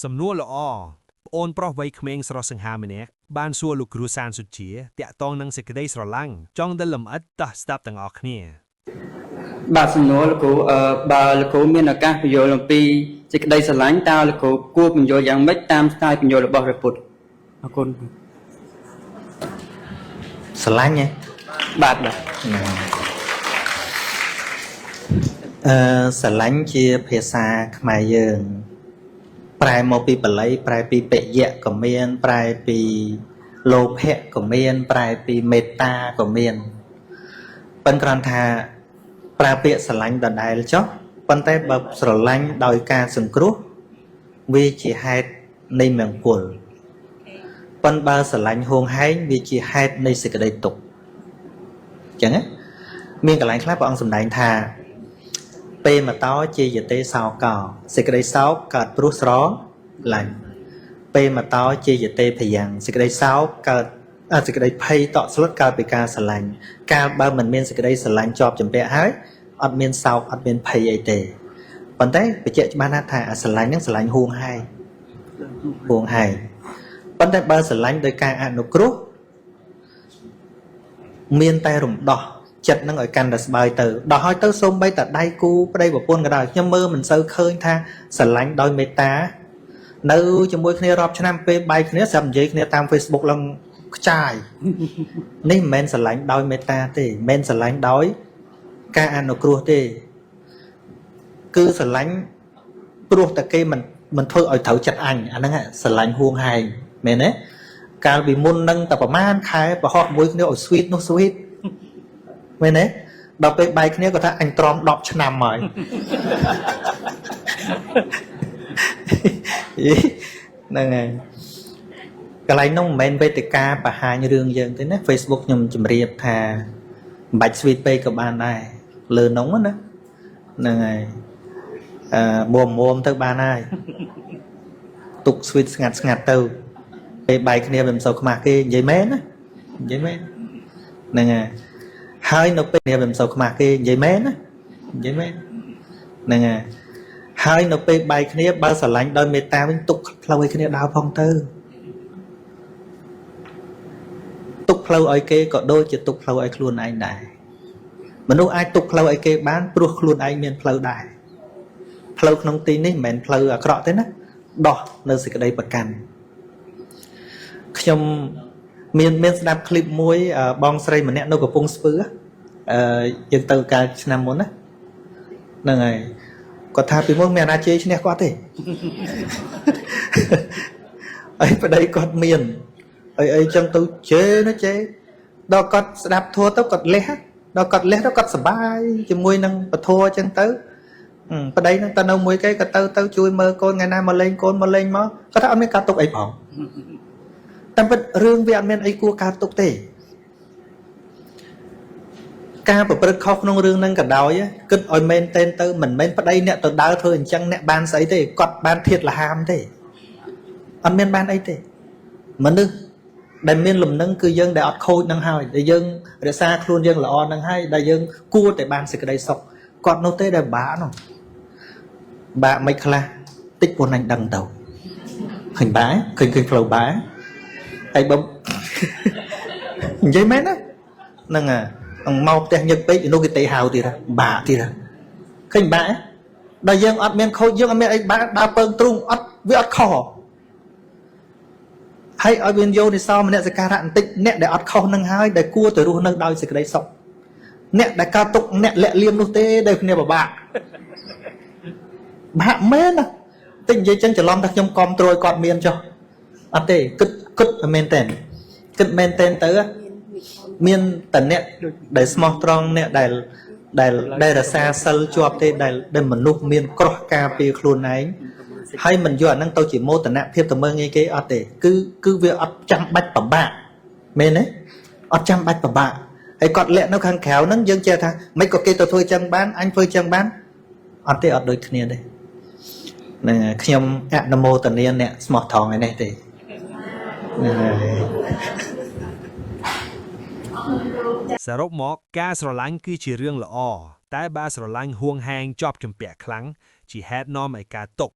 សំណួរល្អអូនប្រុសវ័យក្មេងស្រស់សង្ហាម្នាក់បានសួរលោកគ្រូសានសុជាតាក់ទងនឹងសេចក្តីស្រឡាញ់ចង់ដល់លម្អិតតោះស្ដាប់ទាំងអស់គ្នាបាទសំណួរលោកគ្រូបើលោកគ្រូមានឱកាសបញ្យល់អំពីសេចក្តីស្រឡាញ់តើលោកគ្រូគួរបញ្យល់យ៉ាងម៉េចតាមស្ទាយបញ្យល់របស់ព្រះពុទ្ធអរគុណស្រឡាញ់ហ៎បាទស្រឡាញ់ជាភាសាខ្មែរយើងប្រែមកពីបាលីប្រែពីពយៈក៏មានប្រែពីលោភៈក៏មានប្រែពីមេត្តាក៏មានប៉ុន្តែគ្រាន់ថាប្រើពាក្យស្រឡាញ់ដដែលចុះប៉ុន្តែបើស្រឡាញ់ដោយការសង្គ្រោះវាជាហេតុនៃមង្គលប៉ុន្តែបើស្រឡាញ់ហួងហែងវាជាហេតុនៃសេចក្តីទុក្ខអញ្ចឹងមានកន្លែងខ្លះព្រះអង្គសម្ដែងថាពេលមកតោជាយតេសោកោសេចក្តីសោកកើតព្រោះស្រឡាញ់ពេលមកតោជាយតេភយ៉ាងសេចក្តីសោកកើតសេចក្តីភ័យតក់ស្លុតកើតពីការស្រឡាញ់កាលបើមិនមានសេចក្តីស្រឡាញ់ជាប់ជំពាក់ហើយអត់មានសោកអត់មានភ័យអីទេប៉ុន្តែបញ្ជាក់ច្បាស់ណាស់ថាស្រឡាញ់ហ្នឹងស្រឡាញ់ហួងហែងប៉ុន្តែបើស្រឡាញ់ដោយការអនុគ្រោះមានតែរំដោះចិត្តនឹងឲ្យកាន់តែស្បើយទៅដល់ហើយទៅសូម្បីតែដៃគូប្តីប្រពន្ធក៏ដោយខ្ញុំមើលមិនសូវឃើញថាស្រឡាញ់ដោយមេត្តានៅជាមួយគ្នារាប់ឆ្នាំពេលបែកគ្នាស្រាប់និយាយគ្នាតាម Facebook ឡើងខ្ចាយនេះមិនមែនស្រឡាញ់ដោយមេត្តាទេមិនមែនស្រឡាញ់ដោយការអនុគ្រោះទេគឺស្រឡាញ់ព្រោះតែគេមិនធ្វើឲ្យត្រូវចិត្តអញអាហ្នឹងស្រឡាញ់ហួងហែងមែនទេកាលពីមុននឹងតែប្រហែលខែប្រហោះមួយគ្នាឲ្យ sweet នោះ sweet មែនទេដល់ពេលបែកគ្នាគាត់ថាអញទ្រាំ10ឆ្នាំហើយហ្នឹងហើយកន្លែងនោះមិនមែនវេទិកាបង្ហាញរឿងយើងទេណា Facebook ខ្ញុំជម្រាបថាមិនបាច់ sweet ពេកក៏បានដែរលើនោះណាហ្នឹងហើយមុំទៅបានហើយទុក sweet ស្ងាត់ទៅពេលបែកគ្នាមិនសូវខ្មាស់គេនិយាយមែនណានិយាយមែនហ្នឹងហើយនៅពេលនេះមិនសូវខ្មាស់គេនិយាយមែនណានិយាយមែនហ្នឹងហើយនៅពេលបែកគ្នាបើស្រឡាញ់ដោយមេត្តាវិញទុកផ្លូវឲ្យគ្នាដើរផងទៅទុកផ្លូវឲ្យគេក៏ដូចជាទុកផ្លូវឲ្យខ្លួនឯងដែរមនុស្សអាចទុកផ្លូវឲ្យគេបានព្រោះខ្លួនឯងមានផ្លូវដែរផ្លូវក្នុងទីនេះមិនមែនផ្លូវអាក្រក់ទេណាដោះនៅសេចក្តីប្រកាន់ខ្ញុំមានស្ដាប់ឃ្លីបមួយបងស្រីម្នាក់នៅកំពង់ស្ពឺយើងទៅកាលឆ្នាំមុនណាហ្នឹងហើយគាត់ថាពីមុនមានអាណាជ័យឈ្នះគាត់ទេហើយប្តីគាត់មានអីចឹងទៅជេណាជេដល់គាត់ស្ដាប់ធัวទៅគាត់លះដល់គាត់លះទៅគាត់សប្បាយជាមួយនឹងពធចឹងទៅប្តីនឹងទៅនៅមួយគេក៏ទៅជួយមើលកូនថ្ងៃណាមកលេងកូនមកលេងមកគាត់ថាអត់មានការទុកអីផងតែពិតរឿងវាអត់មានអីគួរការទុកទេការប្រព្រឹត្តខុសក្នុងរឿងហ្នឹងក៏ដោយគិតឲ្យមែនតែនទៅមិនមែនប្តីអ្នកទៅដើរធ្វើអញ្ចឹងអ្នកបានស្អីទេគាត់បានធាតលហាមទេអត់មានបានអីទេមនុស្សដែលមានលំនឹងគឺយើងដែលអត់ខូចនឹងហើយដែលយើងរក្សាខ្លួនយើងល្អនឹងហើយដែលយើងគួរតែបានសេចក្តីសុខគាត់នោះទេដែលបាក់នោះបាក់មិនខ្លះតិចពួកអញដឹងទៅឃើញបាក់ឃើញផ្លូវបាក់ហើយបើនិយាយមែនណាហ្នឹងមកផ្ទះញឹកពេកនោះគេទេហៅទៀតបាក់ទៀតឃើញបាក់ដល់យើងអត់មានខូចយើងអត់មានអីបាក់ដើរពើងទ្រូងអត់វាអត់ខុសហើយឲ្យមានយោនិសោមនសិការៈបន្តិចអ្នកដែលអត់ខុសនឹងហើយដែលគួរទៅរស់នៅដោយសេចក្តីសុខអ្នកដែលកើតទុកអ្នកលាក់លៀមនោះទេដែលគ្នាពិបាកមែនណាតែនិយាយចឹងច្រឡំថាខ្ញុំគ្រប់គ្រងឲ្យគាត់មានចុះអត់ទេគិតមែនតែនគិតមែនតែនទៅមានតែអ្នកដែលស្មោះត្រង់អ្នកដែលរសាសិលជាប់ទេដែលមនុស្សមានក្រោះការពារខ្លួនឯងហើយមិនយកអាហ្នឹងទៅជាមោទនភាពទៅមើងងាយគេអត់ទេគឺវាអត់ចាំបាច់ពិបាកមែនទេអត់ចាំបាច់ពិបាកហើយគាត់លាក់នៅខាងក្រៅហ្នឹងយើងចេះថាមិនក៏គេទៅធ្វើចឹងបានអញធ្វើចឹងបានអត់ទេអត់ដូចគ្នាទេហ្នឹងខ្ញុំអនុមោទនាអ្នកស្មោះត្រង់ឯនេះទេសរុបមកការស្រឡាញ់គឺជារឿងល្អតែបើស្រឡាញ់ហួងហែងជាប់ជំពាក់ខ្លាំងជាហេតុនាំឲ្យការទុក្ខ